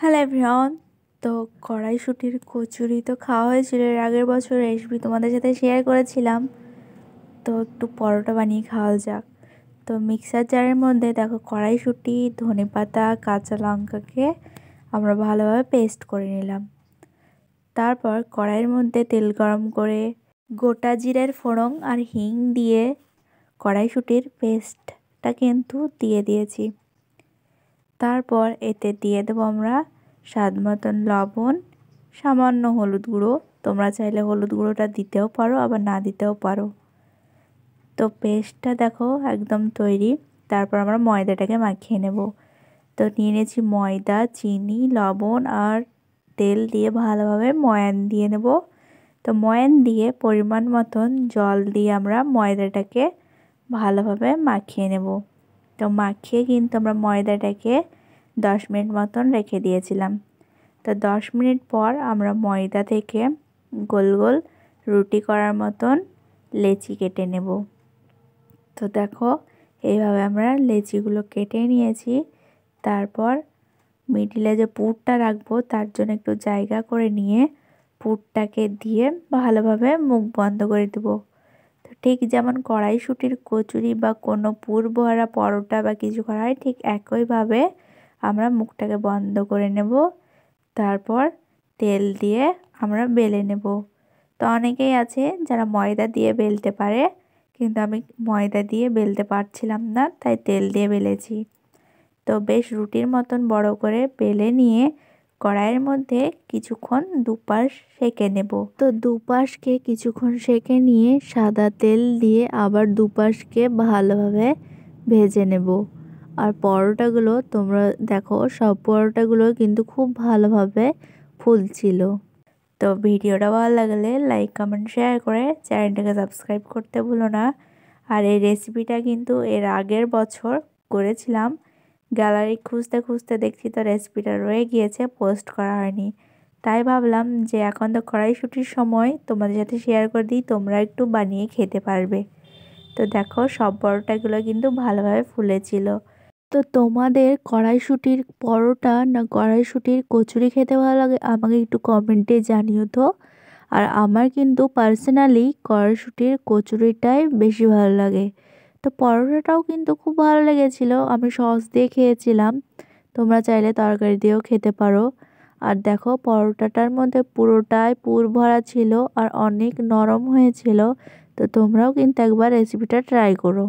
Hello everyone. তো কড়াইশুঁটির কচুরি তো খাওয়া হয়েছিল এর আগের বছর, রেসিপি তোমাদের সাথে শেয়ার করেছিলাম। তো একটু পরোটা বানিয়ে খাওয়া যাক। তো মিক্সার জারের মধ্যে দেখো কড়াইশুঁটি, ধনেপাতা, কাঁচা লঙ্কাকে আমরা ভালোভাবে পেস্ট করে নিলাম। তারপর কড়াইয়ের মধ্যে তেল গরম করে গোটা জিরের ফোড়ন আর হিং দিয়ে কড়াইশুঁটির পেস্টটা কিন্তু দিয়ে দিয়েছি। তারপর এতে দিয়ে দেবো আমরা স্বাদ মতন লবণ, সামান্য হলুদ গুঁড়ো। তোমরা চাইলে হলুদ গুঁড়োটা দিতেও পারো, আবার না দিতেও পারো। তো পেস্টটা দেখো একদম তৈরি। তারপর আমরা ময়দাটাকে মাখিয়ে নেব। তো নিয়ে নিয়েছি ময়দা, চিনি, লবণ আর তেল দিয়ে ভালোভাবে ময়ান দিয়ে নেব। তো ময়ান দিয়ে পরিমাণ মতন জল দিয়ে আমরা ময়দাটাকে ভালোভাবে মাখিয়ে নেব। তো মাখিয়ে কিন্তু আমরা ময়দাটাকে 10 মিনিট মতন রেখে দিয়েছিলাম। তো 10 মিনিট পর আমরা ময়দা থেকে গোল গোল রুটি করার মতন লেচি কেটে নেব। তো দেখো এইভাবে আমরা লেচিগুলো কেটে নিয়েছি। তারপর মিডিলে যে পুরটা রাখবো তার জন্য একটু জায়গা করে নিয়ে পুরটাকে দিয়ে ভালোভাবে মুখ বন্ধ করে দেবো। তো ঠিক যেমন কড়াইশুঁটির কচুরি বা কোনো পুর ভরা পরোটা বা কিছু করা হয়, ঠিক একইভাবে আমরা মুখটাকে বন্ধ করে নেব। তারপর তেল দিয়ে আমরা বেলে নেব। তো অনেকেই আছে যারা ময়দা দিয়ে বেলতে পারে, কিন্তু আমি ময়দা দিয়ে বেলতে পারছিলাম না, তাই তেল দিয়ে বেলেছি। তো বেশ রুটির মতন বড় করে বেলে নিয়ে কড়াইয়ের মধ্যে কিছুক্ষণ দুপাশ সেঁকে নেব। তো দুপাশকে কিছুক্ষণ সেঁকে নিয়ে সাদা তেল দিয়ে আবার দুপাশকে ভালোভাবে ভেজে নেব। আর পরোটাগুলো তোমরা দেখো সব পরোটাগুলো কিন্তু খুব ভালোভাবে ফুলছিল। তো ভিডিওটা ভালো লাগলে লাইক, কমেন্ট, শেয়ার করে চ্যানেলটাকে সাবস্ক্রাইব করতে ভুলো না। আর এই রেসিপিটা কিন্তু এর আগের বছর করেছিলাম। গ্যালারি খুঁজতে খুঁজতে দেখছি তো রেসিপিটা রয়ে গিয়েছে, পোস্ট করা হয়নি। তাই ভাবলাম যে এখন তো কড়াইশুঁটির সময় তোমাদের সাথে শেয়ার করে দিই, তোমরা একটু বানিয়ে খেতে পারবে। তো দেখো সব পরোটাগুলো কিন্তু ভালোভাবে ফুলেছিল। তো তোমাদের কড়াইশুঁটির পরোটা না কড়াইশুঁটির কচুরি খেতে ভালো লাগে আমাকে একটু কমেন্টে জানিও তো। আর আমার কিন্তু পার্সোনালি কড়াইশুঁটির কচুরিটাই বেশি ভালো লাগে। তো পরোটাটাও কিন্তু খুব ভালো লেগেছিল, আমি সস দিয়ে খেয়েছিলাম। তোমরা চাইলে তরকারি দিয়েও খেতে পারো। আর দেখো পরোটাটার মধ্যে পুরোটাই পুর ভরা ছিল আর অনেক নরম হয়েছিল। তো তোমরাও কিন্তু একবার রেসিপিটা ট্রাই করো।